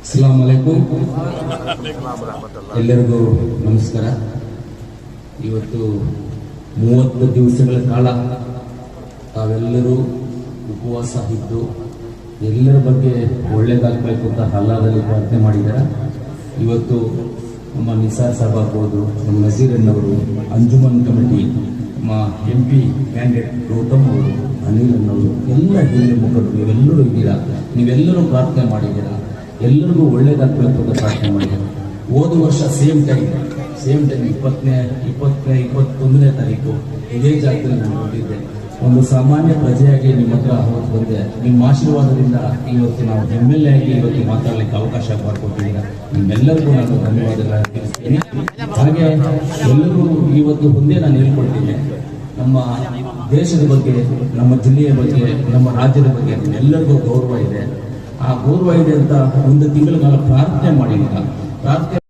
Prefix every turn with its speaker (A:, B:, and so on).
A: ಅಸ್ಸಲಾಮು ಅಲೈಕುಂ. ಎಲ್ಲರಿಗೂ ನಮಸ್ಕಾರ. ಇವತ್ತು 30 ದಿವಸಗಳ ಕಾಲ ತಾವೆಲ್ಲರೂ ಉಪವಾಸ ಇದ್ದು ಎಲ್ಲರ ಬಗ್ಗೆ ಒಳ್ಳೇದಾಗಬೇಕು ಅಂತ ಹಲ್ಲಾದಲ್ಲಿ ಪ್ರಾರ್ಥನೆ ಮಾಡಿದ್ದಾರೆ. ಇವತ್ತು ನಮ್ಮ ನಿಸಾರ್ ಸಾಬ್ ಆಗ್ಬೋದು, ನಮ್ಮ ನಜೀರ್ ಅನ್ನವರು, ಅಂಜುಮನ್ ಕಮಿಟಿ, ನಮ್ಮ MP ಕ್ಯಾಂಡಿಡೇಟ್ ಗೌತಮ್ ಅವರು, ಅನಿಲ್ ಅನ್ನವರು, ಎಲ್ಲ ಹಿರಿಯ ಮುಖಂಡರು ನೀವೆಲ್ಲರೂ ಇದ್ದೀರಾ. ನೀವೆಲ್ಲರೂ ಪ್ರಾರ್ಥನೆ ಮಾಡಿದ್ದೀರಾ. ಎಲ್ಲರಿಗೂ ಒಳ್ಳೇದಾಗಬೇಕು ಅಂತ ಪ್ರಾರ್ಥನೆ ಮಾಡಿದ್ದಾರೆ. ಹೋದ ವರ್ಷ ಸೇಮ್ ಟೈಮ್ 21ನೇ ತಾರೀಕು ಇದೇ ಜಾಗದಲ್ಲಿ ನಾನು ಬಂದಿದ್ದೆ. ಒಂದು ಸಾಮಾನ್ಯ ಪ್ರಜೆಯಾಗಿ ನಿಮ್ಮ ಹತ್ರ ಅವತ್ತು ಬಂದೆ. ನಿಮ್ಮ ಆಶೀರ್ವಾದದಿಂದ ಇವತ್ತು ನಾವು MLA ಆಗಿ ಇವತ್ತು ಮಾತಾಡಲಿಕ್ಕೆ ಅವಕಾಶ ಮಾಡಿಕೊಟ್ಟಿದ್ದೀರಾ. ನಿಮ್ಮೆಲ್ಲರಿಗೂ ನಾನು ಧನ್ಯವಾದಗಳನ್ನು ತಿಳಿಸ್ತೀನಿ. ಹಾಗೆ ಎಲ್ಲರೂ ಇವತ್ತು ಒಂದೇ ನಾನು ಹೇಳ್ಕೊಡ್ತೀನಿ, ನಮ್ಮ ದೇಶದ ಬಗ್ಗೆ, ನಮ್ಮ ಜಿಲ್ಲೆಯ ಬಗ್ಗೆ, ನಮ್ಮ ರಾಜ್ಯದ ಬಗ್ಗೆ ಎಲ್ಲರಿಗೂ ಗೌರವ ಇದೆ. ಆ ಗೌರವ ಇದೆ ಅಂತ ಒಂದು ತಿಂಗಳ ಕಾಲ ಪ್ರಾರ್ಥನೆ ಮಾಡಿ. ಪ್ರಾರ್ಥನೆ